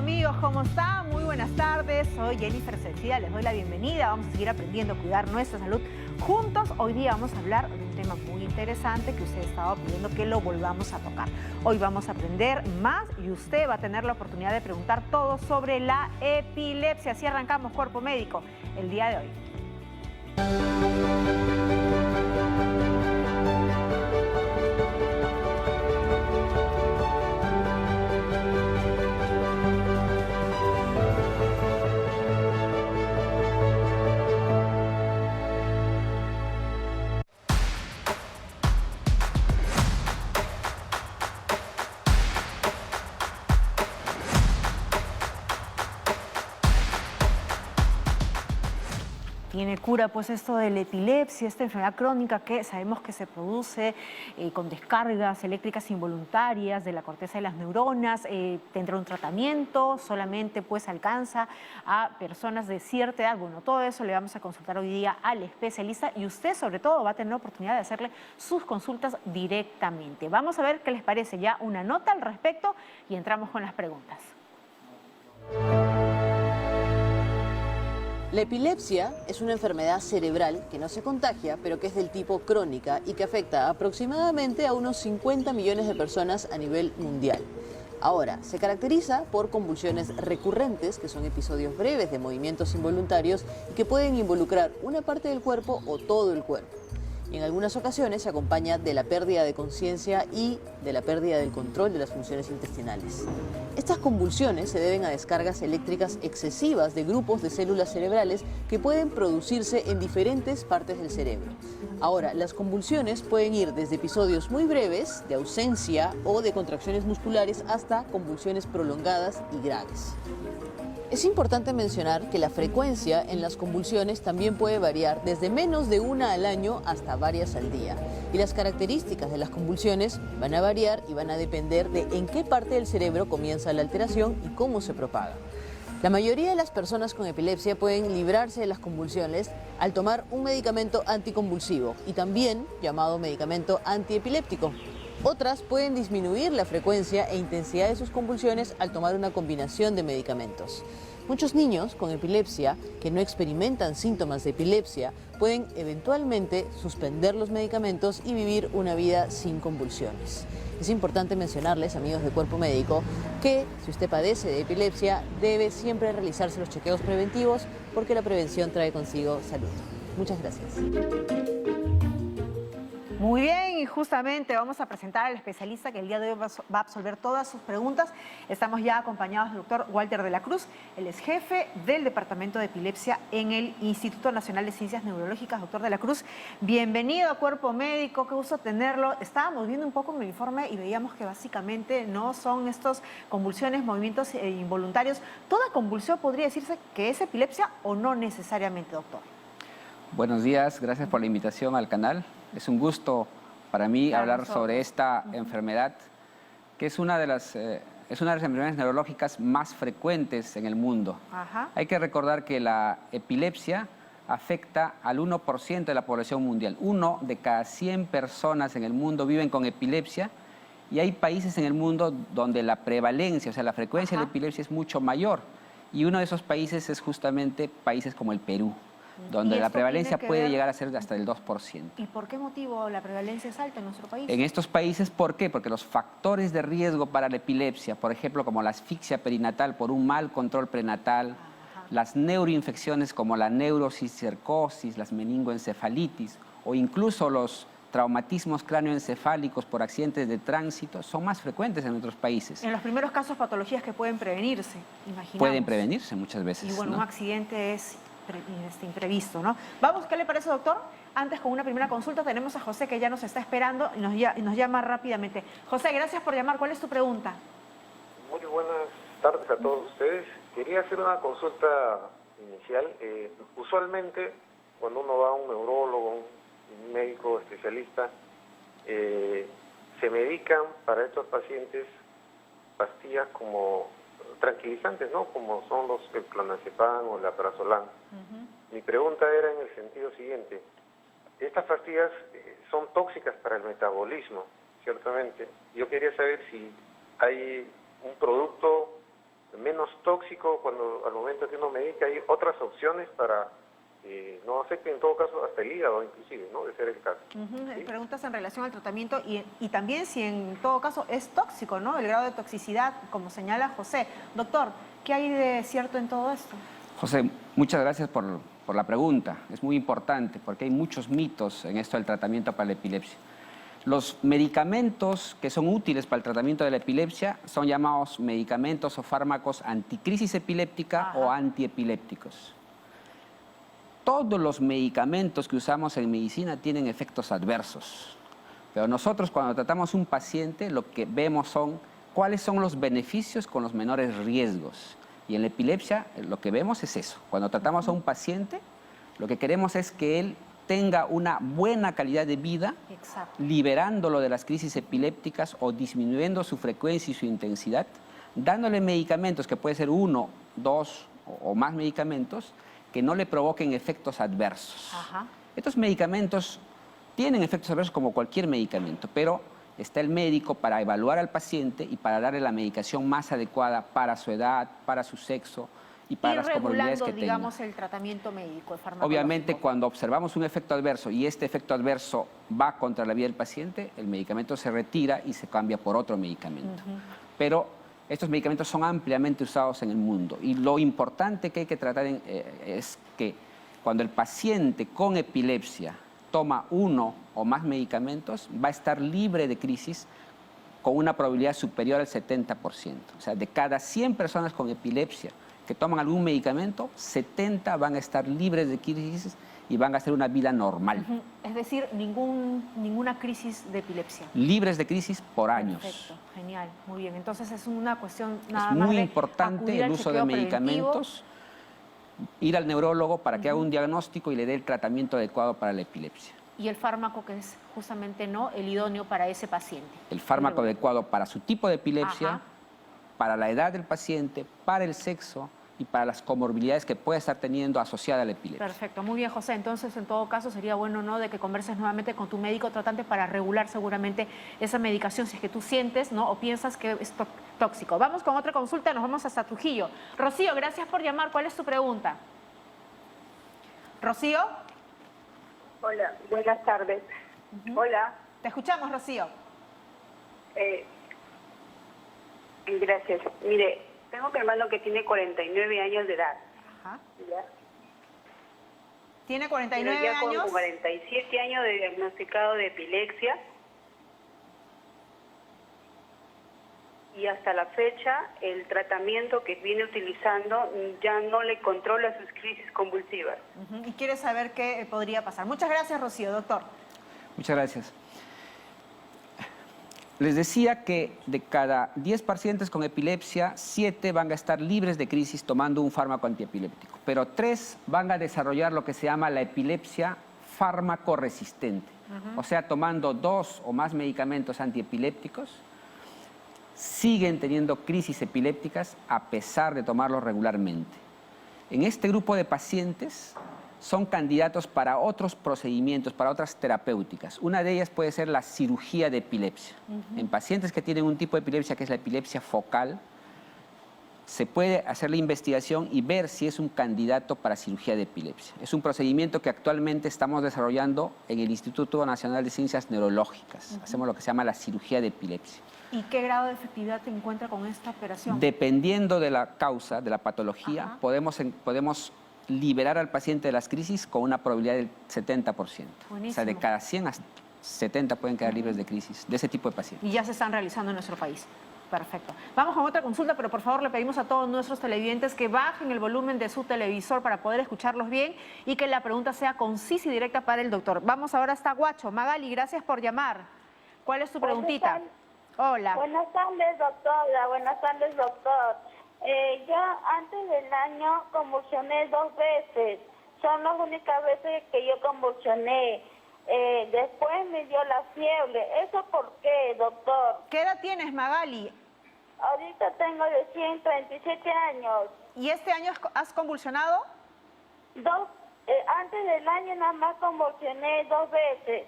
amigos, ¿cómo están? Muy buenas tardes, soy Jennifer Sencilla, les doy la bienvenida. Vamos a seguir aprendiendo a cuidar nuestra salud juntos. Hoy día vamos a hablar de un tema muy interesante que usted estaba pidiendo que lo volvamos a tocar. Hoy vamos a aprender más y usted va a tener la oportunidad de preguntar todo sobre la epilepsia. Así arrancamos Cuerpo Médico el día de hoy. ¿Tiene cura pues esto de la epilepsia, esta enfermedad crónica que sabemos que se produce con descargas eléctricas involuntarias de la corteza de las neuronas? ¿Tendrá un tratamiento? ¿Solamente pues alcanza a personas de cierta edad? Bueno, todo eso le vamos a consultar hoy día al especialista y usted sobre todo va a tener la oportunidad de hacerle sus consultas directamente. Vamos a ver qué les parece ya una nota al respecto y entramos con las preguntas. La epilepsia es una enfermedad cerebral que no se contagia, pero que es del tipo crónica y que afecta aproximadamente a unos 50 millones de personas a nivel mundial. Ahora, se caracteriza por convulsiones recurrentes, que son episodios breves de movimientos involuntarios y que pueden involucrar una parte del cuerpo o todo el cuerpo. Y en algunas ocasiones se acompaña de la pérdida de conciencia y de la pérdida del control de las funciones intestinales. Estas convulsiones se deben a descargas eléctricas excesivas de grupos de células cerebrales que pueden producirse en diferentes partes del cerebro. Ahora, las convulsiones pueden ir desde episodios muy breves, de ausencia o de contracciones musculares, hasta convulsiones prolongadas y graves. Es importante mencionar que la frecuencia en las convulsiones también puede variar desde menos de una al año hasta varias al día. Y las características de las convulsiones van a variar y van a depender de en qué parte del cerebro comienza la alteración y cómo se propaga. La mayoría de las personas con epilepsia pueden librarse de las convulsiones al tomar un medicamento anticonvulsivo y también llamado medicamento antiepiléptico. Otras pueden disminuir la frecuencia e intensidad de sus convulsiones al tomar una combinación de medicamentos. Muchos niños con epilepsia que no experimentan síntomas de epilepsia pueden eventualmente suspender los medicamentos y vivir una vida sin convulsiones. Es importante mencionarles, amigos de Cuerpo Médico, que si usted padece de epilepsia debe siempre realizarse los chequeos preventivos porque la prevención trae consigo salud. Muchas gracias. Muy bien, y justamente vamos a presentar al especialista que el día de hoy va a absolver todas sus preguntas. Estamos ya acompañados del doctor Walter de la Cruz, él es jefe del Departamento de Epilepsia en el Instituto Nacional de Ciencias Neurológicas. Doctor de la Cruz, bienvenido a Cuerpo Médico, qué gusto tenerlo. Estábamos viendo un poco en el informe y veíamos que básicamente no son estos convulsiones, movimientos involuntarios. ¿Toda convulsión podría decirse que es epilepsia o no necesariamente, doctor? Buenos días, gracias por la invitación al canal. Es un gusto para mí hablar sobre esta enfermedad, que es una de las enfermedades neurológicas más frecuentes en el mundo. Hay que recordar que la epilepsia afecta al 1% de la población mundial. 1 de cada 100 personas en el mundo viven con epilepsia y hay países en el mundo donde la prevalencia, o sea, la frecuencia de la epilepsia es mucho mayor. Y uno de esos países es justamente países como el Perú, donde la prevalencia puede llegar a ser hasta el 2%. ¿Y por qué motivo la prevalencia es alta en nuestro país? En estos países, ¿por qué? Porque los factores de riesgo para la epilepsia, por ejemplo, como la asfixia perinatal por un mal control prenatal, las neuroinfecciones como la neurocisticercosis, las meningoencefalitis o incluso los traumatismos cráneoencefálicos por accidentes de tránsito son más frecuentes en otros países. En los primeros casos, patologías que pueden prevenirse, imaginamos. Pueden prevenirse muchas veces. Y bueno, ¿no? Un accidente es imprevisto, ¿no? Vamos, ¿qué le parece, doctor? Antes, con una primera consulta, tenemos a José que ya nos está esperando y nos llama rápidamente. José, gracias por llamar. ¿Cuál es tu pregunta? Muy buenas tardes a todos ustedes. Quería hacer una consulta inicial. Usualmente, cuando uno va a un neurólogo, un médico especialista, se medican para estos pacientes pastillas como tranquilizantes, ¿no? Como son el clonazepam o el alprazolam. Mi pregunta era en el sentido siguiente. Estas pastillas son tóxicas para el metabolismo, ciertamente. Yo quería saber si hay un producto menos tóxico cuando al momento que uno medica. Hay otras opciones para no afecte en todo caso hasta el hígado inclusive, ¿no? De ser el caso. ¿Sí? Preguntas en relación al tratamiento y también si en todo caso es tóxico, ¿no? El grado de toxicidad, como señala José. Doctor, ¿qué hay de cierto en todo esto? José, muchas gracias por la pregunta. Es muy importante porque hay muchos mitos en esto del tratamiento para la epilepsia. Los medicamentos que son útiles para el tratamiento de la epilepsia son llamados medicamentos o fármacos anticrisis epiléptica o antiepilépticos. Todos los medicamentos que usamos en medicina tienen efectos adversos, pero nosotros cuando tratamos a un paciente lo que vemos son cuáles son los beneficios con los menores riesgos. Y en la epilepsia lo que vemos es eso. Cuando tratamos a un paciente, lo que queremos es que él tenga una buena calidad de vida, liberándolo de las crisis epilépticas o disminuyendo su frecuencia y su intensidad, dándole medicamentos, que puede ser 1, 2 o más medicamentos, que no le provoquen efectos adversos. Estos medicamentos tienen efectos adversos como cualquier medicamento, pero está el médico para evaluar al paciente y para darle la medicación más adecuada para su edad, para su sexo y para las comorbilidades que tenga. Digamos, el tratamiento médico, el farmacológico. Obviamente, cuando observamos un efecto adverso y este efecto adverso va contra la vida del paciente, el medicamento se retira y se cambia por otro medicamento. Pero estos medicamentos son ampliamente usados en el mundo y lo importante que hay que tratar es que cuando el paciente con epilepsia toma 1 o más medicamentos, va a estar libre de crisis con una probabilidad superior al 70%. O sea, de cada 100 personas con epilepsia que toman algún medicamento, 70 van a estar libres de crisis y van a hacer una vida normal. Es decir, ninguna crisis de epilepsia. Libres de crisis por años. Perfecto, genial, muy bien. Entonces es una cuestión nada más Es muy de importante acudir el al uso de chequeo medicamentos, ir al neurólogo para que haga un diagnóstico y le dé el tratamiento adecuado para la epilepsia. Y el fármaco que es justamente el idóneo para ese paciente. El fármaco adecuado para su tipo de epilepsia, para la edad del paciente, para el sexo y para las comorbilidades que puede estar teniendo asociada a la epilepsia. Perfecto, muy bien, José. Entonces, en todo caso, sería bueno, de que converses nuevamente con tu médico tratante para regular seguramente esa medicación si es que tú sientes, o piensas que es tóxico. Vamos con otra consulta, nos vamos hasta Trujillo. Rocío, gracias por llamar. ¿Cuál es tu pregunta? Rocío. Hola, buenas tardes. Hola. Te escuchamos, Rocío. Gracias. Mire, tengo un hermano que tiene 49 años de edad. ¿Ya? ¿Tiene 49 ya años? Con 47 años de diagnosticado de epilepsia. Y hasta la fecha, el tratamiento que viene utilizando ya no le controla sus crisis convulsivas. Y quiere saber qué podría pasar. Muchas gracias, Rocío. Doctor. Muchas gracias. Les decía que de cada 10 pacientes con epilepsia, 7 van a estar libres de crisis tomando un fármaco antiepiléptico, pero 3 van a desarrollar lo que se llama la epilepsia fármaco resistente. O sea, tomando 2 o más medicamentos antiepilépticos, siguen teniendo crisis epilépticas a pesar de tomarlos regularmente. En este grupo de pacientes son candidatos para otros procedimientos, para otras terapéuticas. Una de ellas puede ser la cirugía de epilepsia. En pacientes que tienen un tipo de epilepsia que es la epilepsia focal, se puede hacer la investigación y ver si es un candidato para cirugía de epilepsia. Es un procedimiento que actualmente estamos desarrollando en el Instituto Nacional de Ciencias Neurológicas. Hacemos lo que se llama la cirugía de epilepsia. ¿Y qué grado de efectividad te encuentra con esta operación? Dependiendo de la causa, de la patología, podemos liberar al paciente de las crisis con una probabilidad del 70%. Buenísimo. O sea, de cada 100 a 70 pueden quedar libres de crisis, de ese tipo de pacientes. Y ya se están realizando en nuestro país. Perfecto. Vamos con otra consulta, pero por favor le pedimos a todos nuestros televidentes que bajen el volumen de su televisor para poder escucharlos bien y que la pregunta sea concisa y directa para el doctor. Vamos ahora hasta Huacho. Magali, gracias por llamar. ¿Cuál es tu preguntita? Hola. Buenas tardes, doctora. Buenas tardes, doctor. Yo antes del año convulsioné 2 veces. Son las únicas veces que yo convulsioné. Después me dio la fiebre. ¿Eso por qué, doctor? ¿Qué edad tienes, Magali? Ahorita tengo de 137 años. ¿Y este año has convulsionado? 2 Antes del año nada más convulsioné 2 veces.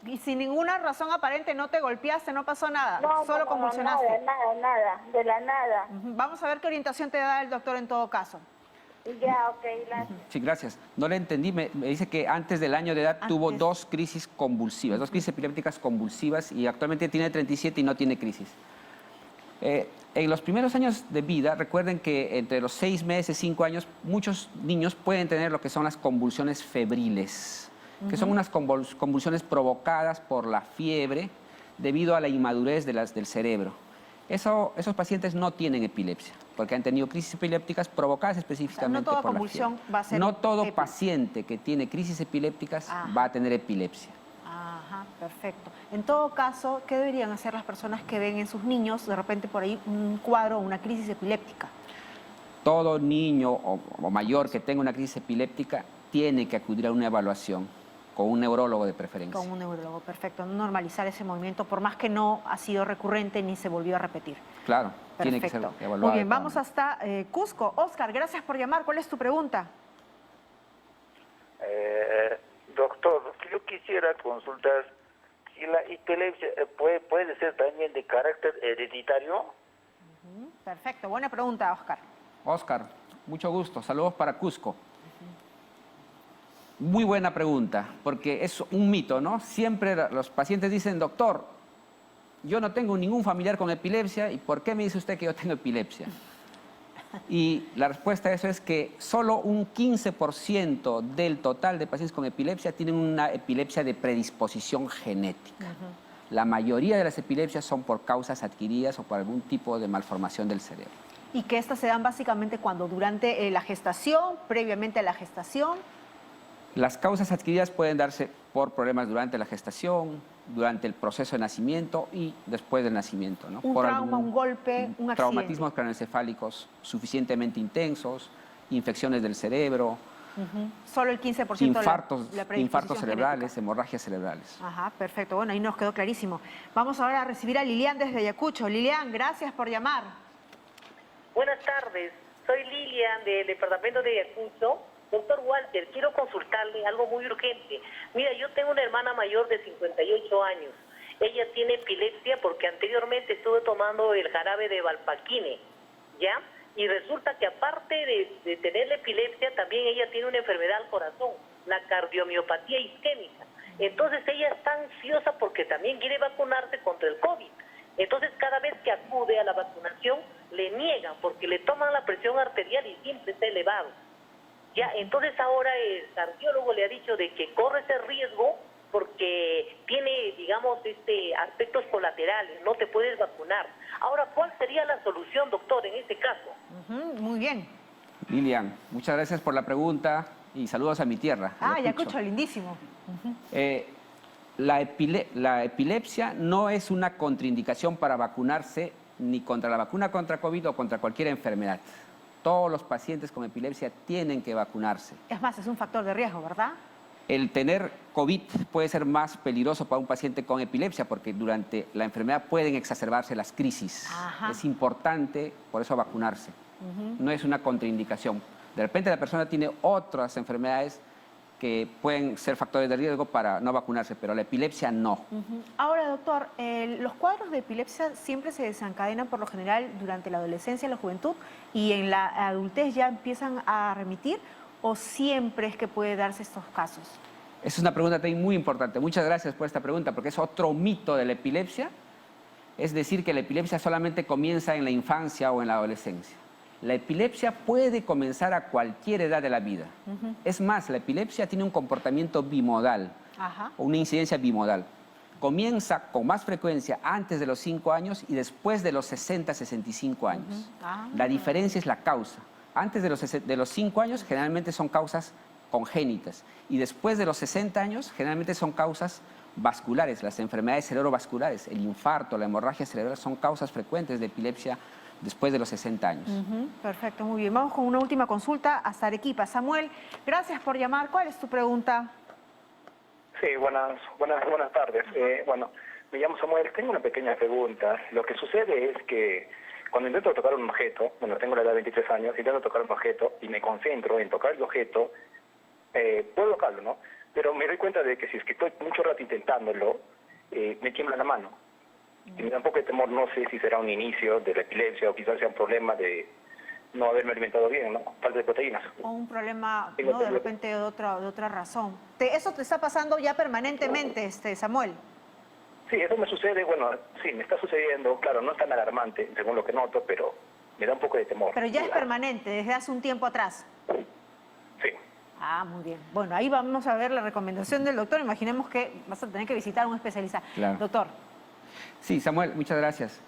Y sin ninguna razón aparente no te golpeaste, no pasó nada, No, solo no, convulsionaste. nada, de la nada. Vamos a ver qué orientación te da el doctor en todo caso. Ya, ok, gracias. Sí, gracias. No le entendí. Me dice que antes del año de edad tuvo Antes. 2 crisis convulsivas, 2 crisis epilépticas convulsivas y actualmente tiene 37 y no tiene crisis. En los primeros años de vida, recuerden que entre los 6 meses, 5 años, muchos niños pueden tener lo que son las convulsiones febriles, que son unas convulsiones provocadas por la fiebre debido a la inmadurez del cerebro. Esos pacientes no tienen epilepsia, porque han tenido crisis epilépticas provocadas específicamente toda por la convulsión fiebre. va a ser No todo épica. paciente que tiene crisis epilépticas va a tener epilepsia. Ajá, perfecto. En todo caso, ¿qué deberían hacer las personas que ven en sus niños de repente por ahí un cuadro, una crisis epiléptica? Todo niño o mayor que tenga una crisis epiléptica tiene que acudir a una evaluación con un neurólogo de preferencia. Con un neurólogo, perfecto. No normalizar ese movimiento, por más que no ha sido recurrente ni se volvió a repetir. Claro, Perfecto. tiene que ser evaluado. Muy bien, vamos adecuadamente. hasta Cusco. Oscar, gracias por llamar. ¿Cuál es tu pregunta? Doctor, yo quisiera consultar si la epilepsia puede ser también de carácter hereditario. Perfecto, buena pregunta, Oscar. Oscar, mucho gusto. Saludos para Cusco. Muy buena pregunta, porque es un mito, ¿no? Siempre los pacientes dicen, doctor, yo no tengo ningún familiar con epilepsia, ¿y por qué me dice usted que yo tengo epilepsia? Y la respuesta a eso es que solo un 15% del total de pacientes con epilepsia tienen una epilepsia de predisposición genética. La mayoría de las epilepsias son por causas adquiridas o por algún tipo de malformación del cerebro. Y que estas se dan básicamente cuando durante la gestación, previamente a la gestación. Las causas adquiridas pueden darse por problemas durante la gestación, durante el proceso de nacimiento y después del nacimiento, ¿no? Un Por trauma, un golpe, un accidente. Traumatismos craneoencefálicos suficientemente intensos, infecciones del cerebro, Solo el 15% infartos, de la predisposición infartos cerebrales, genética. hemorragias cerebrales. Ajá, perfecto. Bueno, ahí nos quedó clarísimo. Vamos ahora a recibir a Lilian desde Ayacucho. Lilian, gracias por llamar. Buenas tardes, soy Lilian del departamento de Ayacucho. Doctor Walter, quiero consultarle algo muy urgente. Mira, yo tengo una hermana mayor de 58 años. Ella tiene epilepsia porque anteriormente estuve tomando el jarabe de Valpaquine, ¿ya? Y resulta que aparte de tener la epilepsia, también ella tiene una enfermedad al corazón, la cardiomiopatía isquémica. Entonces ella está ansiosa porque también quiere vacunarse contra el COVID. Entonces cada vez que acude a la vacunación, le niegan porque le toman la presión arterial y siempre está elevado. Ya, entonces ahora el cardiólogo le ha dicho de que corre ese riesgo porque tiene, digamos, aspectos colaterales, no te puedes vacunar. Ahora, ¿cuál sería la solución, doctor, en este caso? Muy bien. Lilian, muchas gracias por la pregunta y saludos a mi tierra. Ayacucho, lindísimo. La epilepsia no es una contraindicación para vacunarse ni contra la vacuna contra COVID o contra cualquier enfermedad. Todos los pacientes con epilepsia tienen que vacunarse. Es más, es un factor de riesgo, ¿verdad? El tener COVID puede ser más peligroso para un paciente con epilepsia porque durante la enfermedad pueden exacerbarse las crisis. Ajá. Es importante, por eso, vacunarse. No es una contraindicación. De repente la persona tiene otras enfermedades que pueden ser factores de riesgo para no vacunarse, pero la epilepsia no. Ahora, doctor, los cuadros de epilepsia siempre se desencadenan por lo general durante la adolescencia, la juventud, y en la adultez ya empiezan a remitir, ¿o siempre es que puede darse estos casos? Es una pregunta también muy importante. Muchas gracias por esta pregunta, porque es otro mito de la epilepsia. Es decir, que la epilepsia solamente comienza en la infancia o en la adolescencia. La epilepsia puede comenzar a cualquier edad de la vida. Es más, la epilepsia tiene un comportamiento bimodal, o una incidencia bimodal. Comienza con más frecuencia antes de los 5 años y después de los 60, 65 años. La diferencia es la causa. Antes de los 5 años generalmente son causas congénitas y después de los 60 años generalmente son causas vasculares, las enfermedades cerebrovasculares, el infarto, la hemorragia cerebral son causas frecuentes de epilepsia después de los 60 años. Perfecto, muy bien. Vamos con una última consulta hasta Arequipa. Samuel, gracias por llamar. ¿Cuál es tu pregunta? Sí, buenas tardes. Bueno, me llamo Samuel. Tengo una pequeña pregunta. Lo que sucede es que cuando intento tocar un objeto, bueno, tengo la edad de 23 años, intento tocar un objeto y me concentro en tocar el objeto, puedo tocarlo, ¿no? Pero me doy cuenta de que si es que estoy mucho rato intentándolo, me tiembla la mano. Y me da un poco de temor, no sé si será un inicio de la epilepsia o quizás sea un problema de no haberme alimentado bien, ¿no? Falta de proteínas. O un problema, ¿no? De repente de otra razón. ¿Eso te está pasando ya permanentemente, Samuel? Sí, eso me sucede, bueno, sí, me está sucediendo, claro, no es tan alarmante, según lo que noto, pero me da un poco de temor. Pero ya es permanente, desde hace un tiempo atrás. Sí. Ah, muy bien. Bueno, ahí vamos a ver la recomendación del doctor. Imaginemos que vas a tener que visitar a un especialista. Claro. Doctor. Sí, Samuel, muchas gracias.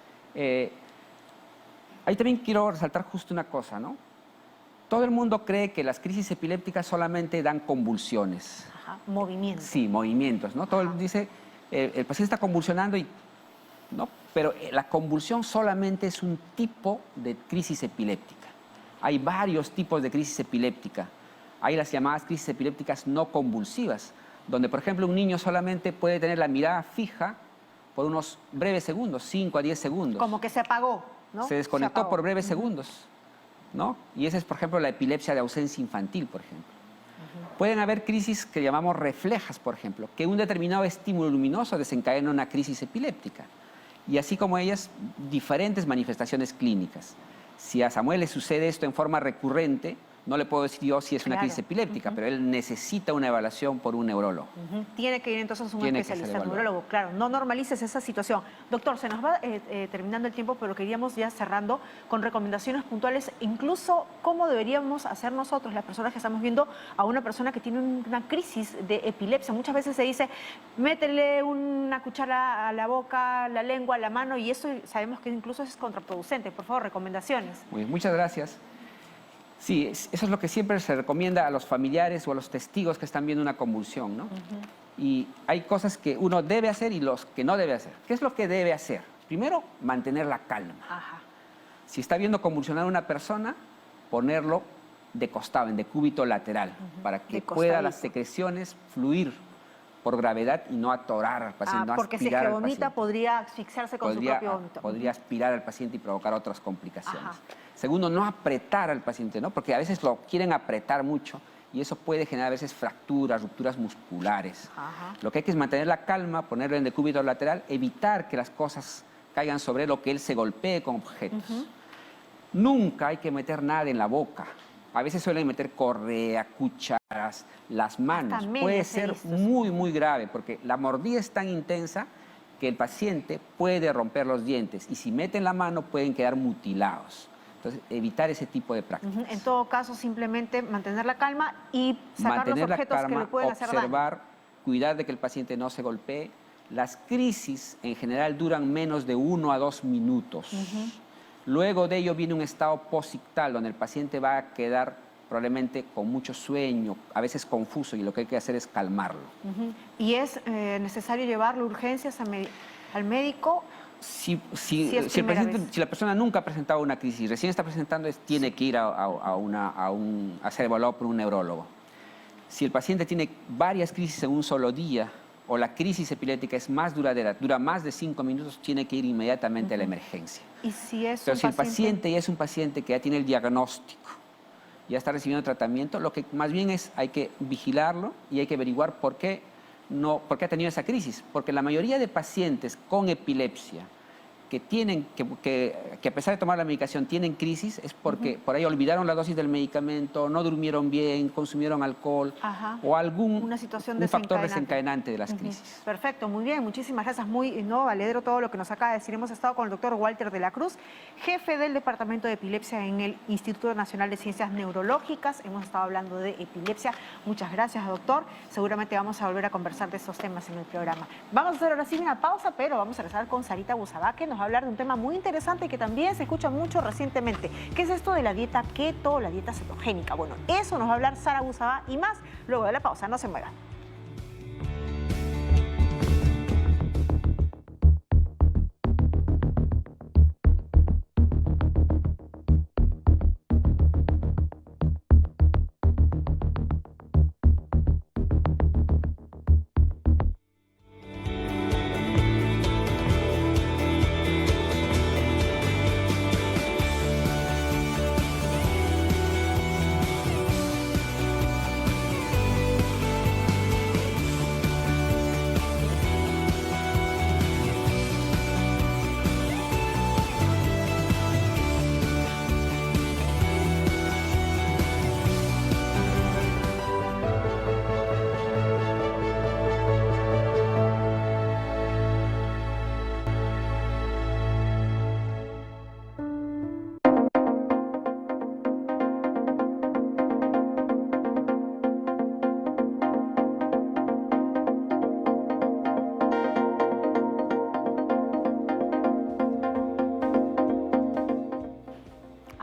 Ahí también quiero resaltar justo una cosa, ¿no? Todo el mundo cree que las crisis epilépticas solamente dan convulsiones. Ajá, movimientos. Sí, movimientos, ¿no? Todo el mundo dice, el paciente está convulsionando y... ¿no? Pero la convulsión solamente es un tipo de crisis epiléptica. Hay varios tipos de crisis epiléptica. Hay las llamadas crisis epilépticas no convulsivas, donde, por ejemplo, un niño solamente puede tener la mirada fija por unos breves segundos, 5 a 10 segundos. Como que se apagó, ¿no? Se desconectó por breves segundos, ¿no? Y esa es, por ejemplo, la epilepsia de ausencia infantil, por ejemplo. Pueden haber crisis que llamamos reflejas, por ejemplo, que un determinado estímulo luminoso desencadena una crisis epiléptica. Y así como ellas, diferentes manifestaciones clínicas. Si a Samuel le sucede esto en forma recurrente, no le puedo decir yo si es una crisis epiléptica, pero él necesita una evaluación por un neurólogo. Tiene que ir entonces a un especialista, un neurólogo. Claro, no normalices esa situación. Doctor, se nos va terminando el tiempo, pero queríamos ya cerrando con recomendaciones puntuales, incluso cómo deberíamos hacer nosotros, las personas que estamos viendo a una persona que tiene una crisis de epilepsia. Muchas veces se dice, métele una cuchara a la boca, la lengua, a la mano, y eso sabemos que incluso es contraproducente. Por favor, recomendaciones. Muy bien, muchas gracias. Sí, eso es lo que siempre se recomienda a los familiares o a los testigos que están viendo una convulsión, ¿no? Y hay cosas que uno debe hacer y los que no debe hacer. ¿Qué es lo que debe hacer? Primero, mantener la calma. Si está viendo convulsionar a una persona, ponerlo de costado, en decúbito lateral, para que pueda las secreciones fluir por gravedad y no atorar al paciente, no porque si es que vomita podría asfixiarse con su propio vómito. Podría aspirar al paciente y provocar otras complicaciones. Segundo, no apretar al paciente, ¿no? Porque a veces lo quieren apretar mucho y eso puede generar a veces fracturas, rupturas musculares. Lo que hay que es mantener la calma, ponerlo en decúbito lateral, evitar que las cosas caigan sobre él o que él se golpee con objetos. Nunca hay que meter nada en la boca. A veces suelen meter correa, cucharas, las manos. Puede ser muy, muy grave porque la mordida es tan intensa que el paciente puede romper los dientes y si meten la mano pueden quedar mutilados. Entonces, evitar ese tipo de prácticas. En todo caso, simplemente mantener la calma y sacar los objetos que le pueden hacer daño. Observar, cuidar de que el paciente no se golpee. Las crisis en general duran menos de 1 a 2 minutos. Luego de ello viene un estado posictal, donde el paciente va a quedar probablemente con mucho sueño, a veces confuso, y lo que hay que hacer es calmarlo. ¿Y es necesario llevarlo a urgencias al médico? Si la persona nunca ha presentado una crisis, recién está presentando, tiene que ir a ser evaluado por un neurólogo. Si el paciente tiene varias crisis en un solo día, o la crisis epiléptica es más duradera, dura más de 5 minutos, tiene que ir inmediatamente a la emergencia. ¿Y si es Pero si el paciente ya es un paciente que ya tiene el diagnóstico, ya está recibiendo tratamiento, lo que más bien es, hay que vigilarlo y hay que averiguar por qué ha tenido esa crisis. Porque la mayoría de pacientes con epilepsia que a pesar de tomar la medicación tienen crisis es porque por ahí olvidaron la dosis del medicamento, no durmieron bien, consumieron alcohol o algún factor desencadenante de las crisis. Perfecto, muy bien, muchísimas gracias, muy valedero todo lo que nos acaba de decir. Hemos estado con el doctor Walter de la Cruz, jefe del Departamento de Epilepsia en el Instituto Nacional de Ciencias Neurológicas. Hemos estado hablando de epilepsia. Muchas gracias, doctor. Seguramente vamos a volver a conversar de estos temas en el programa. Vamos a hacer ahora sí una pausa, pero vamos a regresar con Sarita Busabá, que nos va a hablar de un tema muy interesante que también se escucha mucho recientemente. ¿Qué es esto de la dieta keto, la dieta cetogénica? Bueno, eso nos va a hablar Sara Busabá y más luego de la pausa. No se muevan.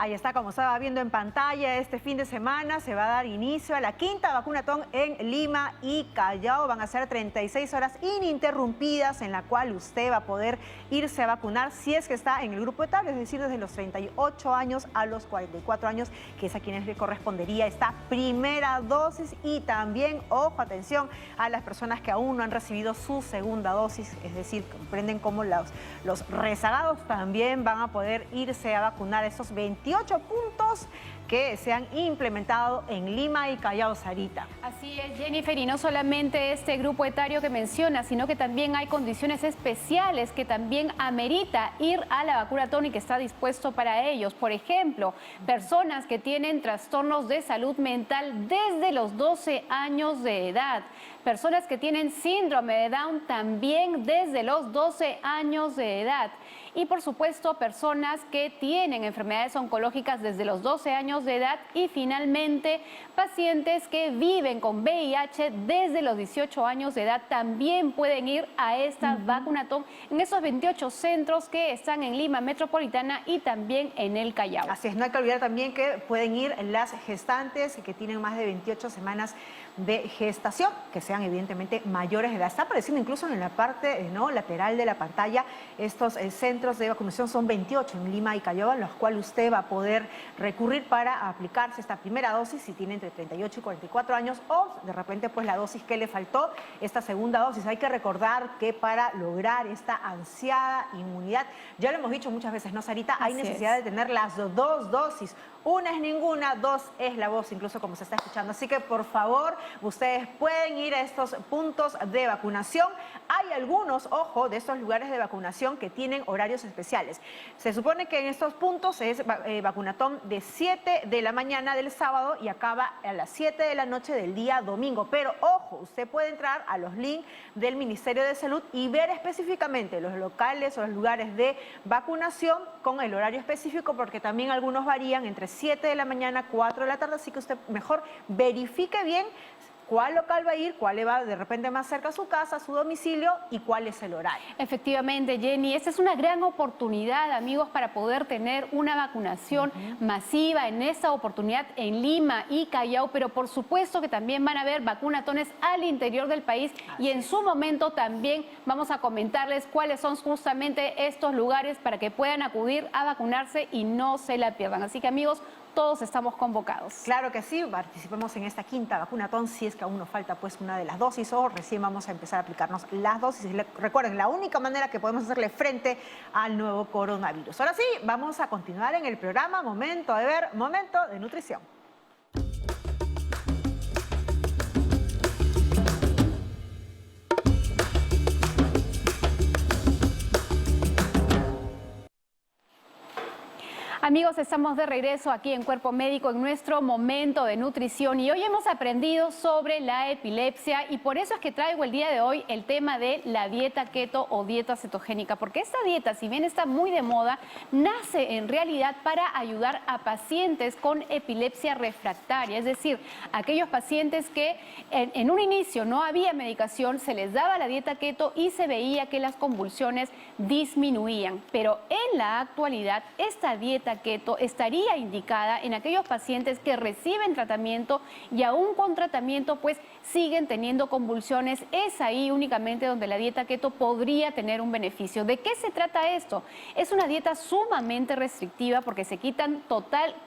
Ahí está, como estaba viendo en pantalla, este fin de semana se va a dar inicio a la quinta vacunatón en Lima y Callao. Van a ser 36 horas ininterrumpidas en la cual usted va a poder irse a vacunar si es que está en el grupo etario, es decir, desde los 38 años a los 44 años, que es a quienes le correspondería esta primera dosis. Y también, ojo, atención, a las personas que aún no han recibido su segunda dosis, es decir, comprenden cómo los rezagados también van a poder irse a vacunar. Estos 28 puntos que se han implementado en Lima y Callao, Sarita. Así es, Jennifer, y no solamente este grupo etario que menciona, sino que también hay condiciones especiales que también amerita ir a la vacunatón y que está dispuesto para ellos. Por ejemplo, personas que tienen trastornos de salud mental desde los 12 años de edad, personas que tienen síndrome de Down también desde los 12 años de edad. Y por supuesto, personas que tienen enfermedades oncológicas desde los 12 años de edad y finalmente pacientes que viven con VIH desde los 18 años de edad también pueden ir a esta vacunatón en esos 28 centros que están en Lima Metropolitana y también en el Callao. Así es, no hay que olvidar también que pueden ir las gestantes que tienen más de 28 semanas de gestación, que sean evidentemente mayores de edad. Está apareciendo incluso en la parte lateral de la pantalla. Estos centros de vacunación son 28 en Lima y Callao, a los cuales usted va a poder recurrir para aplicarse esta primera dosis si tiene entre 38 y 44 años o de repente pues la dosis que le faltó, esta segunda dosis. Hay que recordar que para lograr esta ansiada inmunidad, ya lo hemos dicho muchas veces, ¿no, Sarita? Hay necesidad de tener las dos dosis. Una es ninguna, dos es la voz, incluso como se está escuchando. Así que, por favor, ustedes pueden ir a estos puntos de vacunación. Hay algunos, ojo, de estos lugares de vacunación que tienen horarios especiales. Se supone que en estos puntos es vacunatón de 7 de la mañana del sábado y acaba a las 7 de la noche del día domingo. Pero, ojo, usted puede entrar a los links del Ministerio de Salud y ver específicamente los locales o los lugares de vacunación con el horario específico, porque también algunos varían entre 7 de la mañana, 4 de la tarde, así que usted mejor verifique bien cuál local va a ir, cuál le va de repente más cerca a su casa, a su domicilio y cuál es el horario. Efectivamente, Jenny, esta es una gran oportunidad, amigos, para poder tener una vacunación masiva en esta oportunidad en Lima y Callao, pero por supuesto que también van a haber vacunatones al interior del país y en su momento también vamos a comentarles cuáles son justamente estos lugares para que puedan acudir a vacunarse y no se la pierdan. Así que, amigos, todos estamos convocados. Claro que sí, participemos en esta quinta vacunatón si es que aún nos falta pues una de las dosis o recién vamos a empezar a aplicarnos las dosis. Y recuerden, la única manera que podemos hacerle frente al nuevo coronavirus. Ahora sí, vamos a continuar en el programa Momento de Ver, Momento de Nutrición. Amigos, estamos de regreso aquí en Cuerpo Médico en nuestro momento de nutrición y hoy hemos aprendido sobre la epilepsia y por eso es que traigo el día de hoy el tema de la dieta keto o dieta cetogénica, porque esta dieta, si bien está muy de moda, nace en realidad para ayudar a pacientes con epilepsia refractaria, es decir, aquellos pacientes que en un inicio no había medicación, se les daba la dieta keto y se veía que las convulsiones disminuían, pero en la actualidad esta dieta keto estaría indicada en aquellos pacientes que reciben tratamiento y aún con tratamiento pues siguen teniendo convulsiones. Es ahí únicamente donde la dieta keto podría tener un beneficio. ¿De qué se trata esto? Es una dieta sumamente restrictiva porque se quitan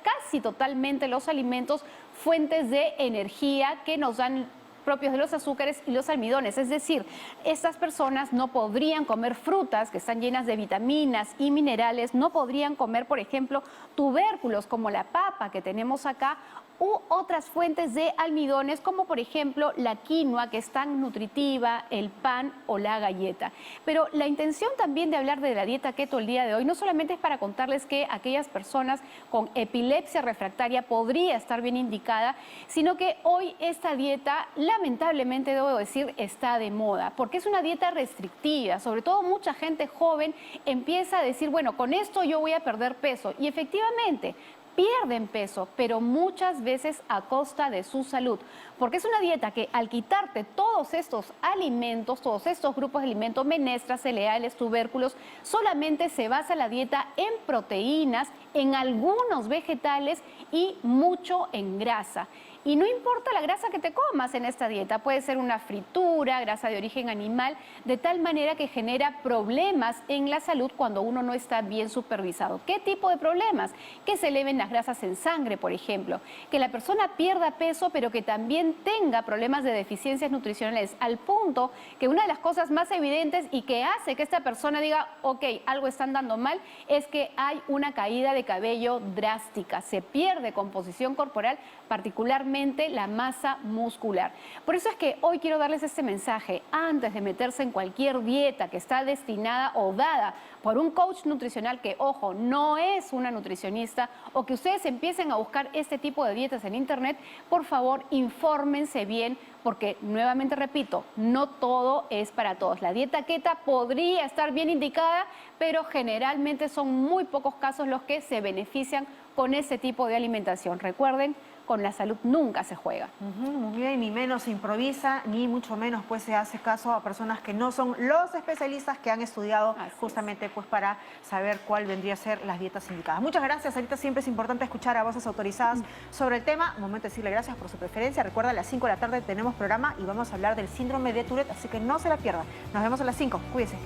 casi totalmente los alimentos, fuentes de energía que nos dan propios de los azúcares y los almidones, es decir, estas personas no podrían comer frutas que están llenas de vitaminas y minerales, no podrían comer, por ejemplo, tubérculos como la papa que tenemos acá u otras fuentes de almidones como por ejemplo la quinoa, que es tan nutritiva, el pan o la galleta. Pero la intención también de hablar de la dieta keto el día de hoy no solamente es para contarles que aquellas personas con epilepsia refractaria podría estar bien indicada, sino que hoy esta dieta, lamentablemente debo decir, está de moda, porque es una dieta restrictiva, sobre todo mucha gente joven empieza a decir, bueno, con esto yo voy a perder peso, y efectivamente, pierden peso, pero muchas veces a costa de su salud, porque es una dieta que al quitarte todos estos alimentos, todos estos grupos de alimentos, menestras, cereales, tubérculos, solamente se basa la dieta en proteínas, en algunos vegetales y mucho en grasa. Y no importa la grasa que te comas en esta dieta, puede ser una fritura, grasa de origen animal, de tal manera que genera problemas en la salud cuando uno no está bien supervisado. ¿Qué tipo de problemas? Que se eleven las grasas en sangre, por ejemplo, que la persona pierda peso, pero que también tenga problemas de deficiencias nutricionales, al punto que una de las cosas más evidentes y que hace que esta persona diga, ok, algo está andando mal, es que hay una caída de cabello drástica, se pierde composición corporal, particularmente la masa muscular. Por eso es que hoy quiero darles este mensaje. Antes de meterse en cualquier dieta que está destinada o dada por un coach nutricional que, ojo, no es una nutricionista, o que ustedes empiecen a buscar este tipo de dietas en internet, por favor, infórmense bien, porque nuevamente repito, no todo es para todos. La dieta keto podría estar bien indicada, pero generalmente son muy pocos casos los que se benefician con ese tipo de alimentación. Recuerden, con la salud nunca se juega. Muy bien, ni menos se improvisa, ni mucho menos pues se hace caso a personas que no son los especialistas que han estudiado justamente pues para saber cuál vendría a ser las dietas indicadas. Muchas gracias, Sarita, siempre es importante escuchar a voces autorizadas sobre el tema. Un momento de decirle gracias por su preferencia. Recuerda, a las 5 de la tarde tenemos programa y vamos a hablar del síndrome de Tourette, así que no se la pierda. Nos vemos a las 5, cuídese.